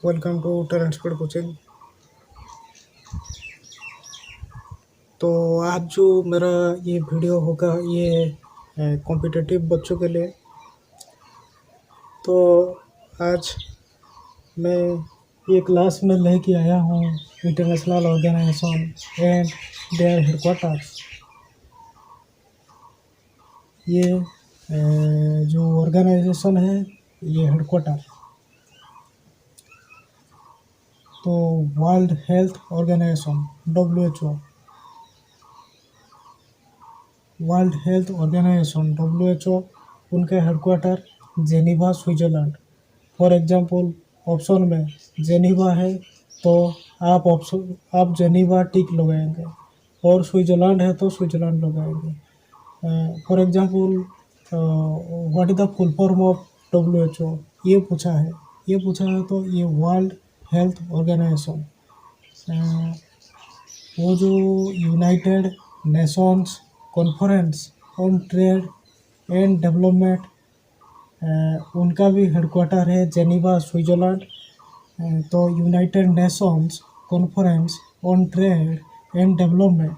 Welcome to talent speed coaching. तो आज जो मेरा ये वीडियो होगा ये कॉम्पिटिटिव बच्चों के लिए। तो आज मैं ये क्लास में लेके आया हूँ international organisation and their headquarters. ये जो ऑर्गेनाइजेशन है ये हेडक्वार्टर तो world health organisation WHO, world health organisation WHO, उनका headquarter Geneva Switzerland. For example option में जेनीवा है तो आप जेनीवा टिक लगाएंगे, और स्विट्जरलैंड है तो स्विट्जरलैंड लगाएंगे। For example what is the full form of WHO, ये पूछा है तो ये वर्ल्ड हेल्थ ऑर्गेनाइजेशन। वो जो United Nations conference on trade and development, उनका भी हेडक्वार्टर है जेनीवा स्विट्जरलैंड। तो United Nations conference on trade and development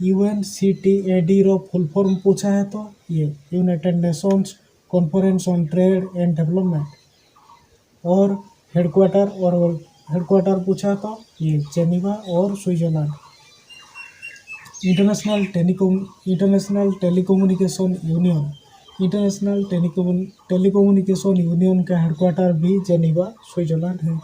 UNCTAD रो फुल फॉर्म पूछा है तो ये United Nations conference on trade and development. और हेडक्वार्टर पूछा तो ये जेनीवा और स्विट्जरलैंड। इंटरनेशनल टेलीकम्युनिकेशन यूनियन का हेडक्वार्टर भी जेनीवा स्विट्जरलैंड है।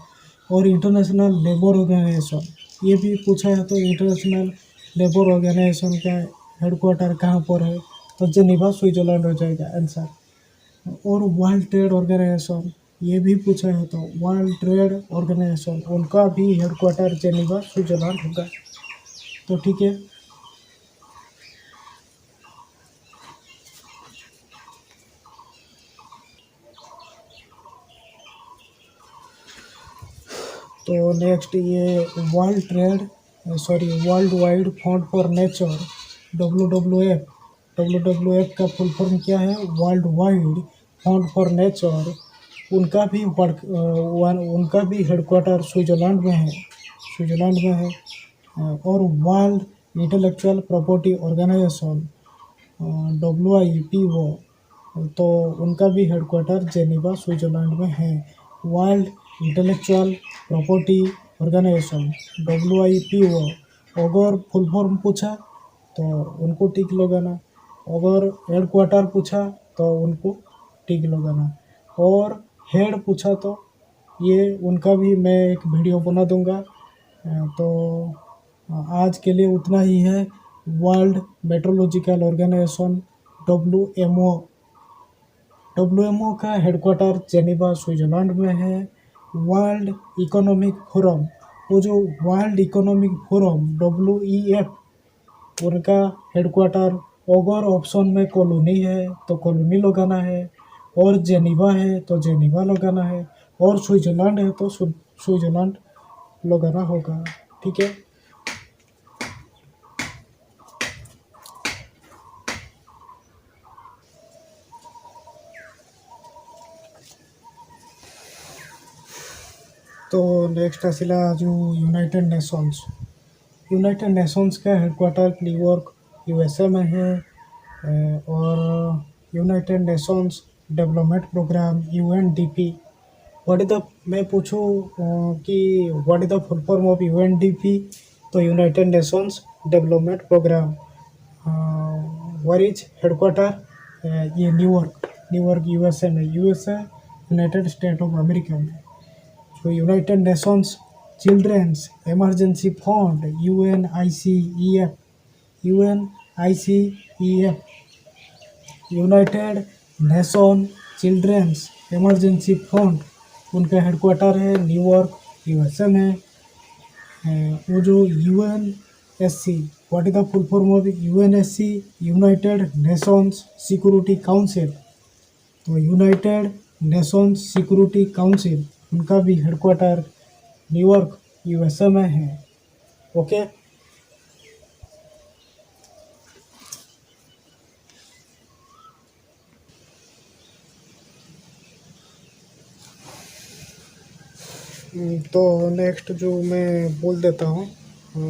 और इंटरनेशनल लेबर ऑर्गेनाइजेशन, ये भी पूछा है तो इंटरनेशनल लेबर ऑर्गेनाइजेशन का हेडक्वार्टर कहाँ पर है तो जेनीवा स्विट्जरलैंड हो जाएगा आंसर। और वर्ल्ड ट्रेड ऑर्गेनाइजेशन, ये भी पूछा है तो वर्ल्ड ट्रेड ऑर्गेनाइजेशन, उनका भी हेडक्वार्टर जेनीवा स्विट्जरलैंड होगा। तो ठीक है, तो नेक्स्ट ये world wide fund for nature WWF का फुल फॉर्म क्या है? World wide fund for nature. उनका भी हेडक्वार्टर स्विट्जरलैंड में है। और world intellectual property organisation WIPO, तो उनका भी हेडक्वार्टर जेनीवा स्विट्जरलैंड में है। World intellectual property organisation WIPO, अगर फुल फॉर्म पूछा तो उनको टिक लगाना, अगर हेडक्वार्टर पूछा तो उनको टिक लगाना, और हेड पूछा तो ये उनका भी मैं एक वीडियो बना दूंगा। तो आज के लिए उतना ही है। वर्ल्ड मेट्रोलॉजिकल ऑर्गेनाइजेशन WMO का हेडक्वार्टर जेनीवा स्विट्जरलैंड में है। वर्ल्ड इकोनॉमिक फोरम, वो जो वर्ल्ड इकोनॉमिक फोरम WEF, उनका हेडक्वार्टर अगर ऑप्शन में कॉलोनी है तो कॉलोनी लगाना है, और जेनीवा है तो जेनीवा लगाना है, और स्विट्जरलैंड है तो स्विट्जरलैंड लगाना होगा। ठीक है, तो नेक्स्ट आसिला जो यूनाइटेड नेशंस का हेडक्वार्टर न्यूयॉर्क USA में है। और United Nations development programme UNDP, मैं पूछूं कि what is the full form of UNDP, तो United Nations development programme. Where is headquarter ये न्यूयॉर्क USA में, यूनाइटेड स्टेट ऑफ अमेरिका में। तो United Nations children's emergency fund UNICEF, United Nation children's emergency fund, उनका हेडक्वार्टर है न्यूयॉर्क USA में। वो जो UNSC, what is the full form of UNSC, United Nations security council, तो यूनाइटेड नेशंस सिक्योरिटी काउंसिल, उनका भी हेडक्वार्टर न्यूयॉर्क USA में है। ओके, तो नेक्स्ट जो मैं बोल देता हूँ,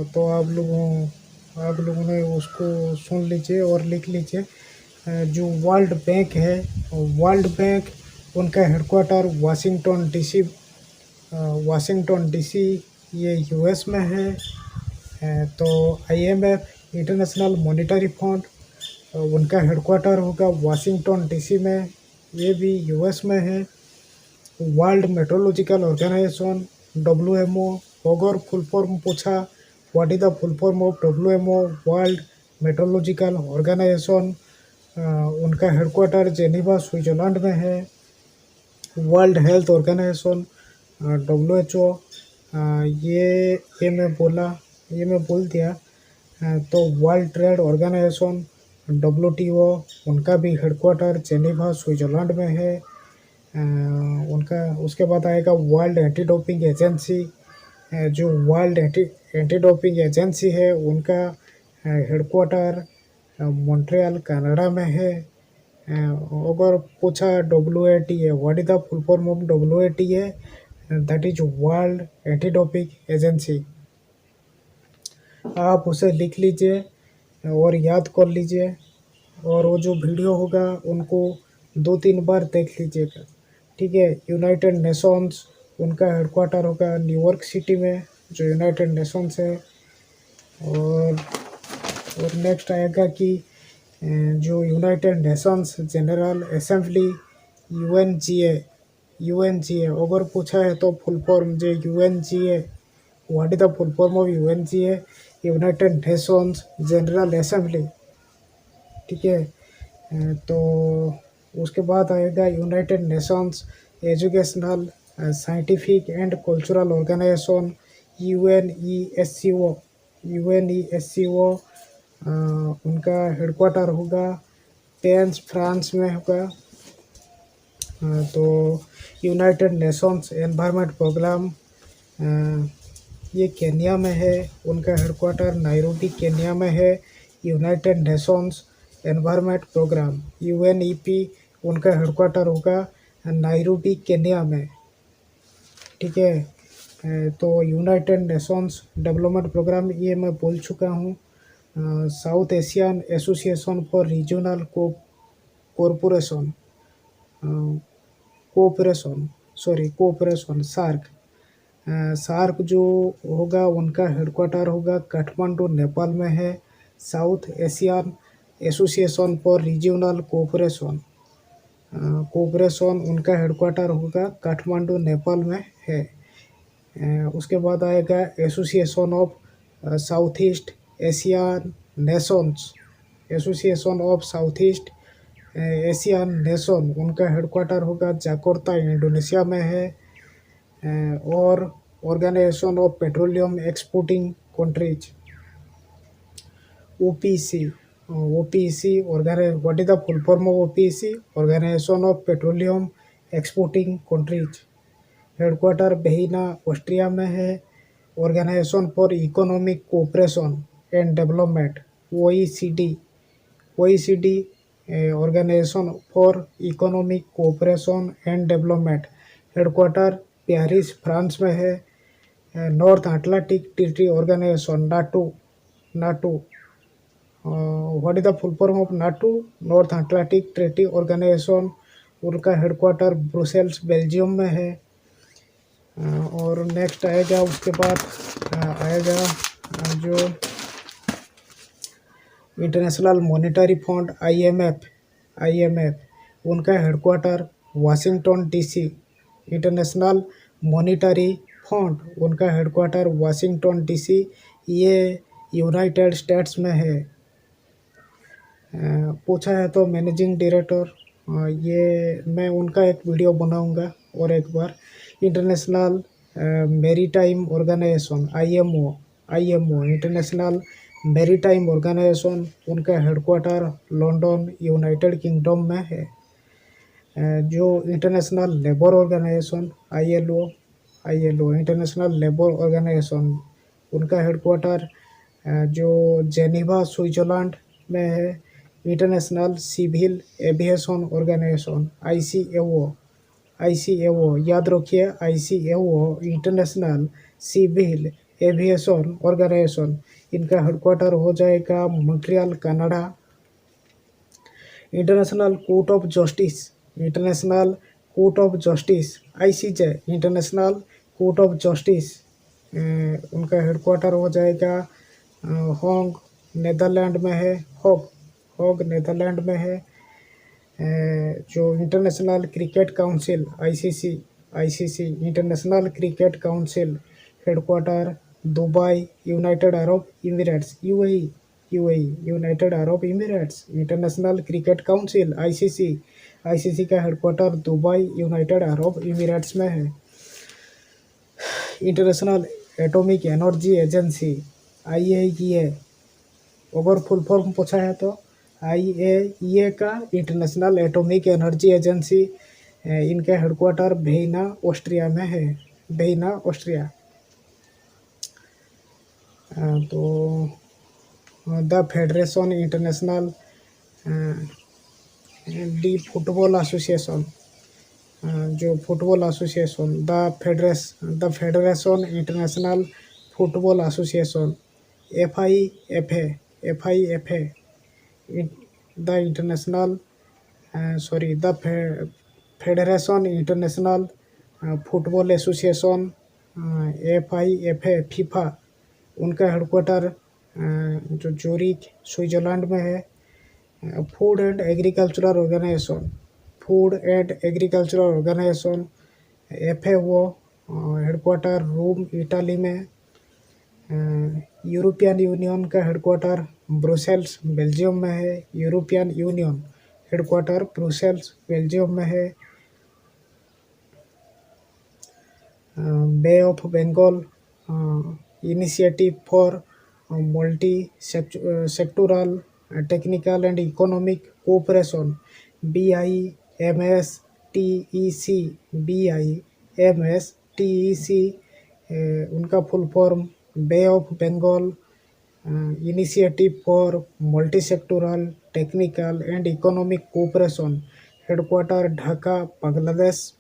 तो आप लोगों ने उसको सुन लीजिए और लिख लीजिए। जो वर्ल्ड बैंक है, वर्ल्ड बैंक उनका हेडक्वार्टर वाशिंगटन डीसी ये यूएस में है। तो आईएमएफ इंटरनेशनल मॉनेटरी फंड उनका हेडक्वार्टर होगा वाशिंगटन डीसी में, ये भी यूएस में है। वर्ल्ड मेट्रोलॉजिकल ऑर्गेनाइजेशन डब्ल्यूएमओ, अगर फुल फॉर्म पूछा what is the full form of WMO, world metrological organisation, उनका हेडक्वार्टर जेनीवा स्विट्जरलैंड में है। वर्ल्ड हेल्थ ऑर्गेनाइजेशन डब्ल्यूएचओ, ये मैं बोल दिया। तो वर्ल्ड ट्रेड ऑर्गेनाइजेशन डब्ल्यूटीओ, उनका भी हेडक्वार्टर जेनीवा स्विट्जरलैंड में है। उनका उसके बाद आएगा वर्ल्ड एंटी डोपिंग एजेंसी। जो वर्ल्ड एंटी डोपिंग एजेंसी है उनका हेडक्वार्टर मॉन्ट्रियल कनाडा में है। अगर पूछा WATA, what is the full form of WATA, that is world anti doping agency. आप उसे लिख लीजिए और याद कर लीजिए, और वो जो वीडियो होगा उनको 2-3 बार देख लीजिएगा, ठीक है। यूनाइटेड नेशंस उनका हेडक्वार्टर होगा न्यूयॉर्क सिटी में, जो यूनाइटेड नेशंस है। और नेक्स्ट आएगा कि जो United Nations General Assembly UNGA अगर पूछा है तो फुल फॉर्म जो UNGA, what is the full form of UNGA, United Nations General Assembly, ठीक है। तो उसके बाद आएगा United Nations Educational Scientific and Cultural Organization UNESCO, उनका हेडक्वार्टर होगा पेंस फ्रांस में होगा। तो यूनाइटेड नेशंस एनवायरनमेंट प्रोग्राम ये केन्या में है, उनका हेडक्वार्टर नायरोबी केन्या में है। United Nations Environment Programme UNEP, उनका हेडक्वार्टर होगा नायरोबी केन्या में, ठीक है। तो यूनाइटेड नेशंस डेवलपमेंट प्रोग्राम ये मैं बोल चुका हूँ। South Asian association for regional cooperation cooperation SAARC जो होगा उनका हेडक्वार्टर होगा काठमांडू नेपाल में है। South Asian association for regional cooperation उनका हेडक्वार्टर होगा काठमांडू नेपाल में है। उसके बाद आएगा association of South East Asian nations, association of South East Asian nation, उनका हेडक्वार्टर होगा जाकार्ता इंडोनेशिया में है। और organisation of petroleum exporting countries OPC, what is the full form of OPC, organisation of petroleum exporting Countries, headquarter Vienna Austria में है। Organization for Economic Cooperation and Development OECD, Organization for Economic Cooperation and Development, headquarter Paris France में है। North Atlantic Treaty Organization NATO, what is the full form of NATO, North Atlantic Treaty Organization, उनका headquarter Brussels Belgium में है। और next आएगा उसके बाद आएगा जो इंटरनेशनल मॉनेटरी फंड आईएमएफ, उनका headquarter Washington DC. International monetary fund उनका हेडक्वार्टर वाशिंगटन डीसी, ये यूनाइटेड स्टेट्स में है। पूछा है तो मैनेजिंग डायरेक्टर, ये मैं उनका एक वीडियो बनाऊंगा और एक बार। International Maritime Organization IMO, International Maritime Organization, उनका हेडक्वार्टर लंदन यूनाइटेड किंगडम में है। जो International Labour Organization ILO, International Labour Organization, उनका हेडक्वार्टर जो जेनीवा स्विट्जरलैंड में है। International Civil Aviation Organization ICAO, याद रखिए ICAO International Civil Aviation Organization, इनका हेडक्वार्टर हो जाएगा Montreal Canada. International Court of Justice, International Court of Justice ICJ, International Court of Justice, उनका हेडक्वार्टर हो जाएगा होंग, नेदरलैंड में है। होग होग नेदरलैंड में है। जो International Cricket Council ICC International Cricket Council, headquarter Dubai, United Arab Emirates, UAE United Arab Emirates. International Cricket Council ICC का headquarter Dubai, United Arab Emirates में है। International Atomic Energy Agency IAEA, अगर full form पूछा है तो IAEA का International Atomic Energy Agency, इनका headquarter Vienna Austria में है, वेना ऑस्ट्रिया। तो the Federation International de Football Association, जो Football Association, the Federation International Football Association FIFA, the International the Federation International Football Association FIFA, उनका headquarter जो Zurich Switzerland में है। Food and Agricultural Organization FAO, headquarter Rome Italy में। European Union का headquarter Brussels Belgium में है। European Union headquarter Brussels Belgium में है। Bay of Bengal Initiative for Multi Sectoral Technical and Economic Cooperation BIMSTEC, उनका full form Bay of Bengal Initiative for Multi Sectoral Technical and Economic Cooperation, headquarter Dhaka, Bangladesh.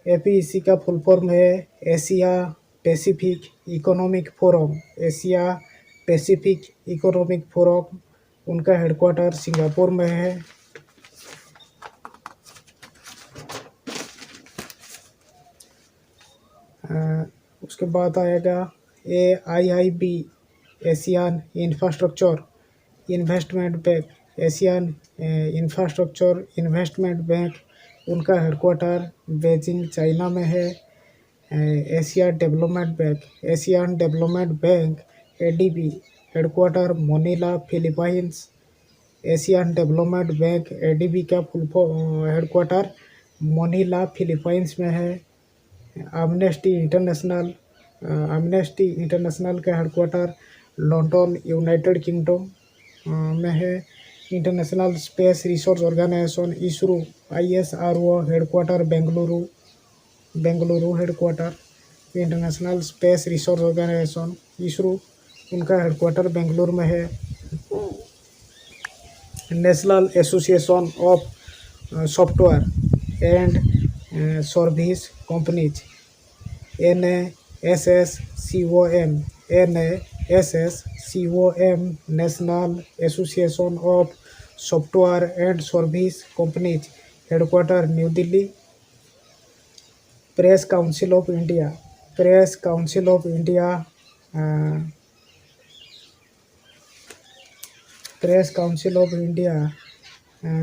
APEC का full form है Asia Pacific economic forum, Asia Pacific economic forum, उनका headquarter Singapore में है। उसके बाद आएगा AIIB, Asian infrastructure investment bank, Asian infrastructure investment bank, उनका headquarter Beijing China में है। Asian development bank ADB, headquarter Manila Philippines. Asian development bank ADB का फुल हेडक्वार्टर मनीला फिलीपाइंस में है। एमनेस्टी इंटरनेशनल का हेडक्वार्टर लंदन, यूनाइटेड किंगडम में है। International space research organisation ISRO, headquarter Bengaluru headquarter. International space research organisation ISRO, उनका headquarter Bengaluru में है। National association of software and service companies NASSCOM, national association of software and service companies, headquarter New Delhi. Press council of India,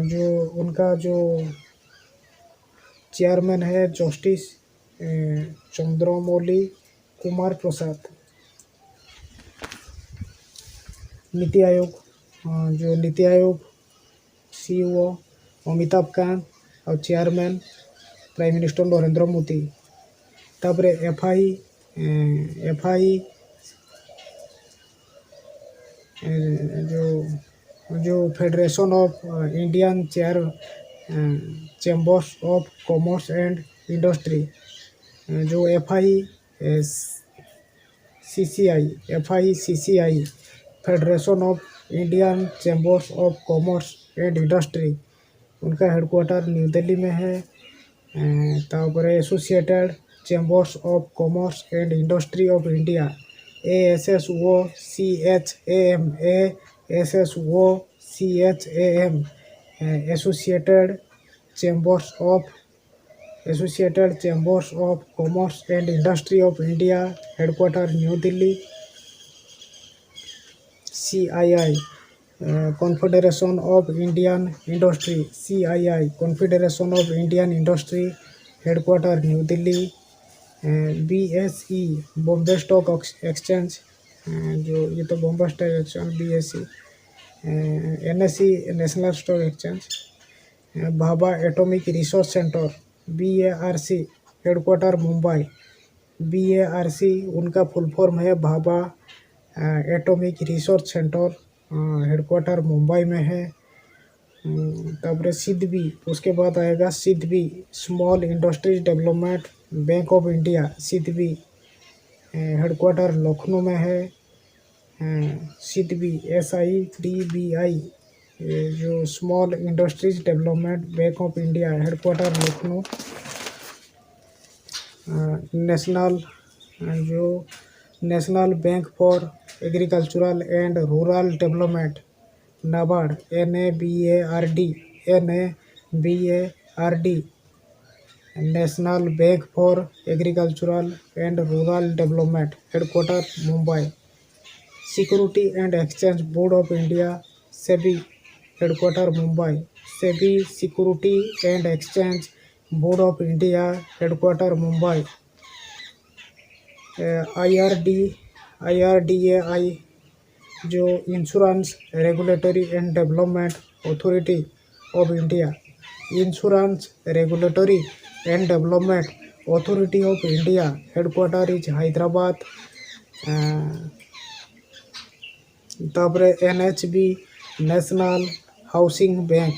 जो उनका जो chairman है justice Chandramouli Kumar Prasad. NITI Aayog CEO Amitabh Kant और chairman prime minister Narendra Modi. तापरे FI जो federation of Indian chambers of commerce and industry, जो FICCI, federation of Indian chambers of commerce and industry, उनका headquarter New Delhi में है। तापर associated chambers of commerce and industry of India, ASSOCHAM, ASSOCHAM, associated chambers of commerce and industry of India, headquarter New Delhi. CII, confederation of Indian industry, CII, confederation of Indian industry, headquarter New Delhi. BSE, Bombay stock exchange, जो ये तो Bombay stock exchange BSE। NSE, national stock exchange. Bhabha atomic research centre, BARC, headquarter Mumbai. BARC उनका full form है Bhabha atomic research centre, headquarter Mumbai में है। तापर सिडबी, उसके बाद आएगा SIDBI, small industries development bank of India, SIDBI, headquarter Lucknow में है। सिडबी, SIDBI, जो small industries development bank of India, headquarter Lucknow. National bank for agricultural and rural development, NABARD, NABARD, national bank for agricultural and rural development, headquarter Mumbai. Security and exchange board of India, SEBI, headquarter Mumbai. SEBI, security and exchange board of India, headquarter Mumbai. IRDAI, जो insurance regulatory and development authority of India, insurance regulatory and development authority of India, headquarter is Hyderabad. तापर NHB, national housing bank,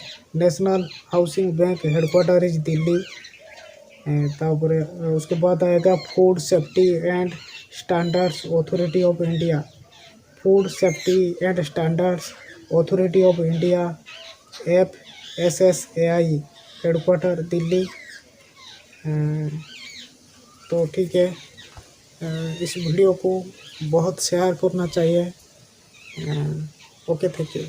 headquarter is Delhi. तापर उसके बाद आएगा food safety and standards authority of India, food safety and standards authority of India, FSSAI, headquarter Delhi. तो ठीक है, इस video को बहुत शेयर करना चाहिए। Okay, thank you.